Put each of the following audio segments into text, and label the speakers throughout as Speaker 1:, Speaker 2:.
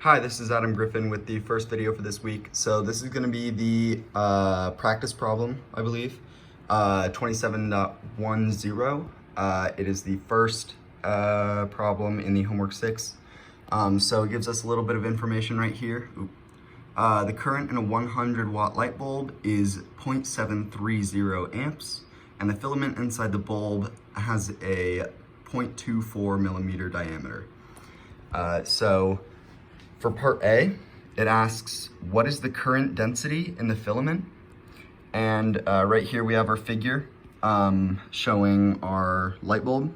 Speaker 1: Hi, this is Adam Griffin with the first video for this week. So this is going to be the practice problem, I believe, 27.10. It is the first problem in the homework 6. So it gives us a little bit of information right here. The current in a 100 watt light bulb is 0.730 amps, and the filament inside the bulb has a 0.24 millimeter diameter. For part A, it asks, what is the current density in the filament? And right here we have our figure showing our light bulb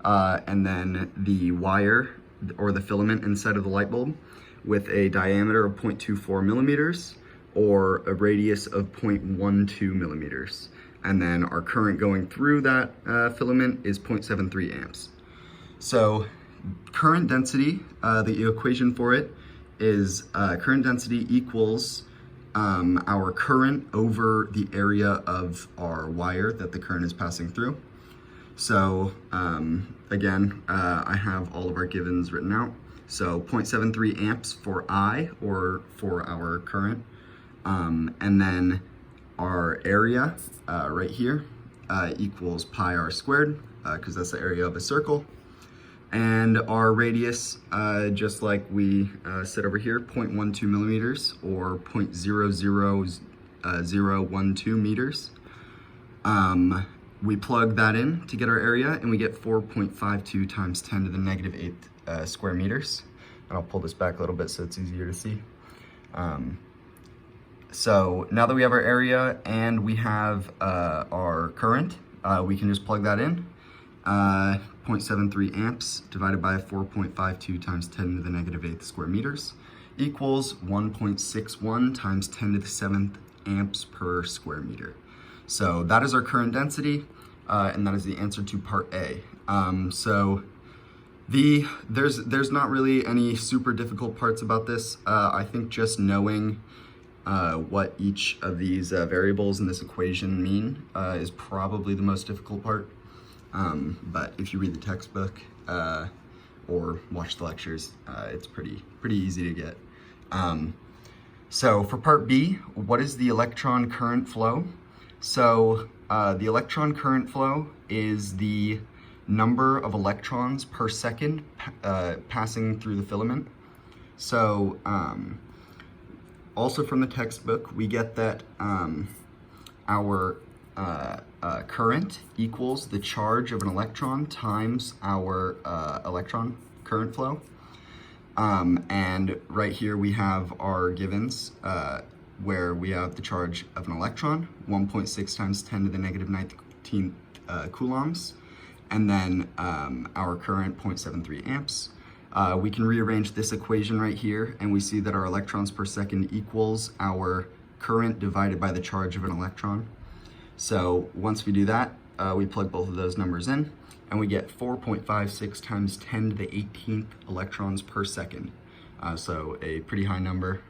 Speaker 1: and then the wire or the filament inside of the light bulb with a diameter of 0.24 millimeters or a radius of 0.12 millimeters. And then our current going through that filament is 0.73 amps. So current density, the equation for it is current density equals our current over the area of our wire that the current is passing through. So again, I have all of our givens written out. So 0.73 amps for I, or for our current, and then our area right here equals pi r squared, because that's the area of a circle. And our radius, just like we said over here, 0.12 millimeters or 0.00012 meters. We plug that in to get our area, and we get 4.52 times 10 to the negative 8 square meters. And I'll pull this back a little bit so it's easier to see. So now that we have our area and we have our current, we can just plug that in. 0.73 amps divided by 4.52 times 10 to the negative 8th square meters equals 1.61 times 10 to the 7th amps per square meter. So that is our current density, and that is the answer to part A. There's not really any super difficult parts about this. I think just knowing what each of these variables in this equation mean is probably the most difficult part. But if you read the textbook or watch the lectures, it's pretty easy to get. So for part B, what is the electron current flow? So the electron current flow is the number of electrons per second passing through the filament. So also from the textbook, we get that our current equals the charge of an electron times our electron current flow. And right here we have our givens where we have the charge of an electron, 1.6 times 10 to the negative 19th coulombs, and then our current, 0.73 amps. We can rearrange this equation right here, and we see that our electrons per second equals our current divided by the charge of an electron. So once we do that, we plug both of those numbers in, and we get 4.56 times 10 to the 18th electrons per second. So a pretty high number.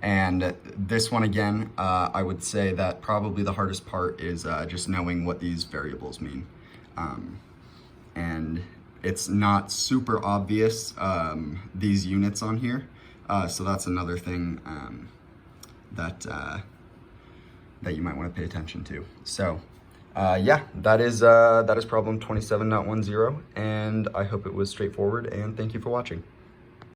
Speaker 1: And this one again, I would say that probably the hardest part is just knowing what these variables mean. And it's not super obvious, these units on here. So that's another thing that you might want to pay attention to. So yeah, that is problem 27.10, and I hope it was straightforward, and thank you for watching.